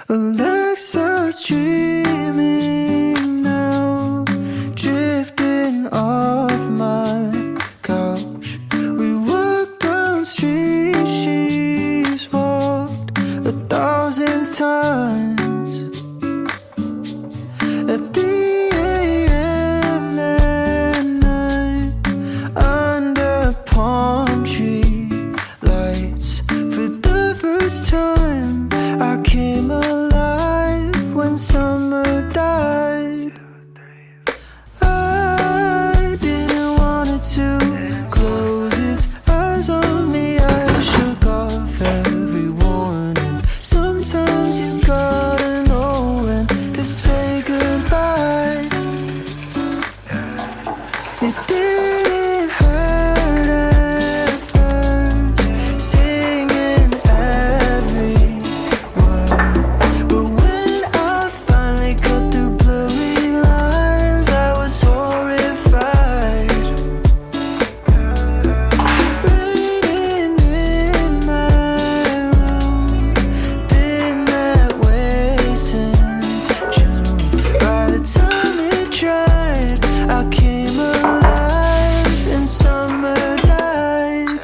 Alexa's dreaming now, drifting off my couch. We walked down streets she's walked 1,000 times. At the AM that night, under palm tree lights, for the first time I came alive when summer died. I didn't want it to close its eyes on me. I shook off every warning. Sometimes you gotta know when to say goodbye. It didn't hurt at first, singing every word, but when I finally cut through blurry lines, I was horrified. Raining in my room, been that way since June. By the time it dried, I came alive and summer died.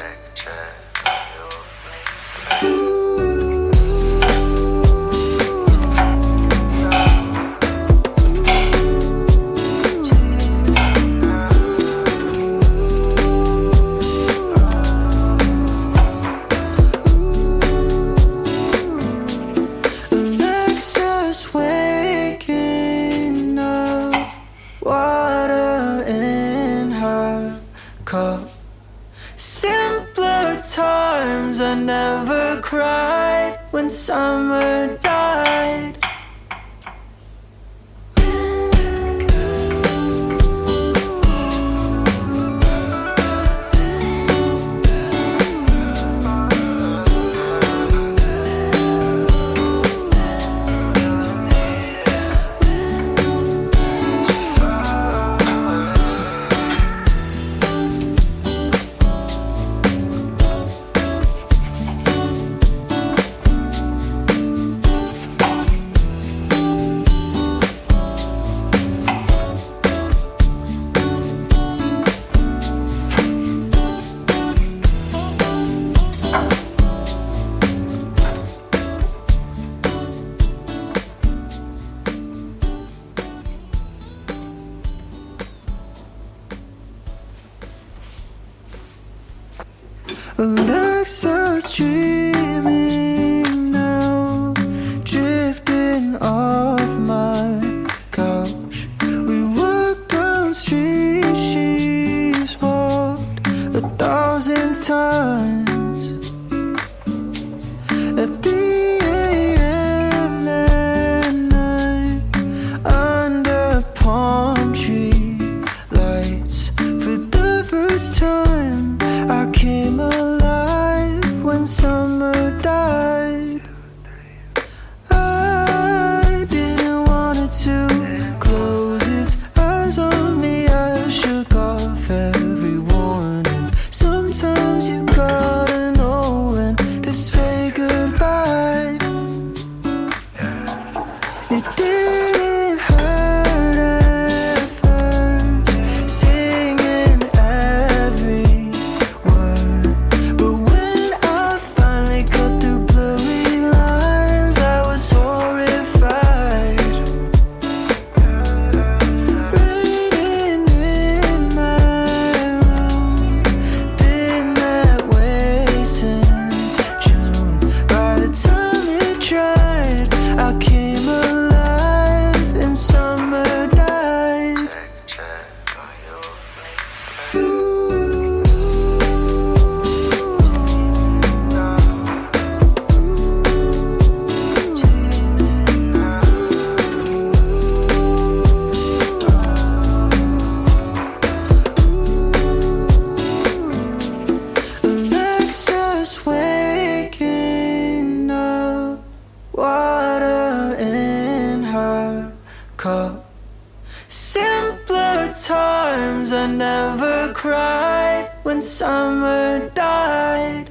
Alexa's waking up, water in her cup. Simpler times, I never cried when summer died. Alexa's dreaming now, drifting off my couch. We walked down streets she's walked 1,000 times. At the AM that night, under palm tree lights, for the first time I came alive when summer died. I didn't want it to close its eyes on me. I shook off every warning. Sometimes you gotta know when to say goodbye. It didn't hurt at first, singing every word, but when I finally cut through blurry lines, I was horrified. Raining in my room, been that way since June. By the time it dried, I came alive and summer died. Alexa's waking up, water in her cup. Simpler times, I never cried when summer died.